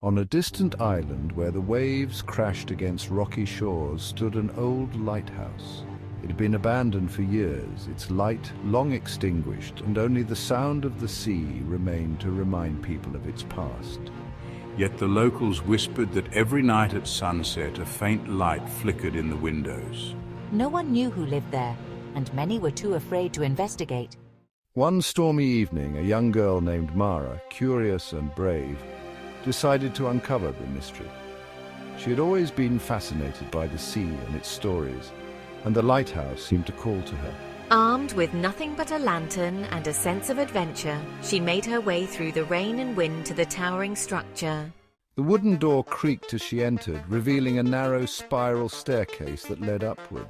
On a distant island where the waves crashed against rocky shores stood an old lighthouse. It had been abandoned for years, its light long extinguished, and only the sound of the sea remained to remind people of its past. Yet the locals whispered that every night at sunset a faint light flickered in the windows. No one knew who lived there, and many were too afraid to investigate. One stormy evening, a young girl named Mara, curious and brave, decided to uncover the mystery. She had always been fascinated by the sea and its stories, and the lighthouse seemed to call to her. Armed with nothing but a lantern and a sense of adventure, she made her way through the rain and wind to the towering structure. The wooden door creaked as she entered, revealing a narrow spiral staircase that led upward.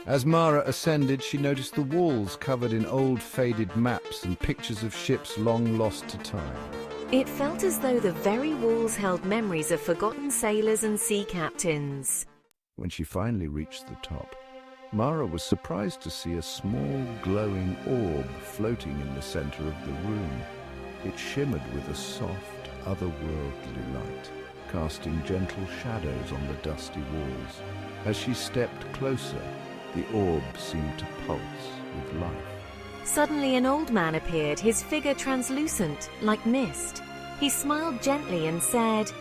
As Mara ascended, she noticed the walls covered in old faded maps and pictures of ships long lost to time. It felt as though the very walls held memories of forgotten sailors and sea captains. When she finally reached the top, Mara was surprised to see a small glowing orb floating in the center of the room. It shimmered with a soft, otherworldly light, casting gentle shadows on the dusty walls. As she stepped closer, the orb seemed to pulse with life. Suddenly an old man appeared, his figure translucent, like mist. He smiled gently and said,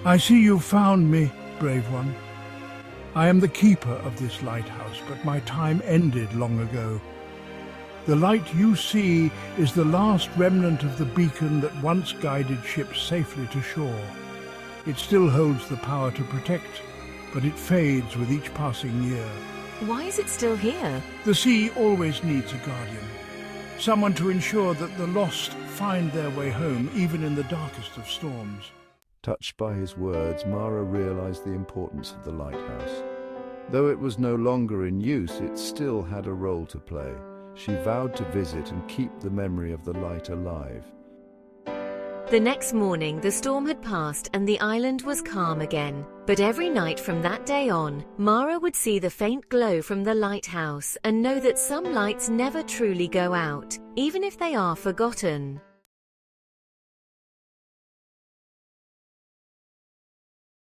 "I see you found me, brave one. I am the keeper of this lighthouse, but my time ended long ago. The light you see is the last remnant of the beacon that once guided ships safely to shore. It still holds the power to protect, but it fades with each passing year. "Why is it still here?" The sea always needs a guardian, someone to ensure that the lost find their way home, even in the darkest of storms." Touched by his words, Mara realized the importance of the lighthouse. Though it was no longer in use, it still had a role to play. She vowed to visit and keep the memory of the light alive. The next morning, the storm had passed and the island was calm again. But every night from that day on, Mara would see the faint glow from the lighthouse and know that some lights never truly go out, even if they are forgotten.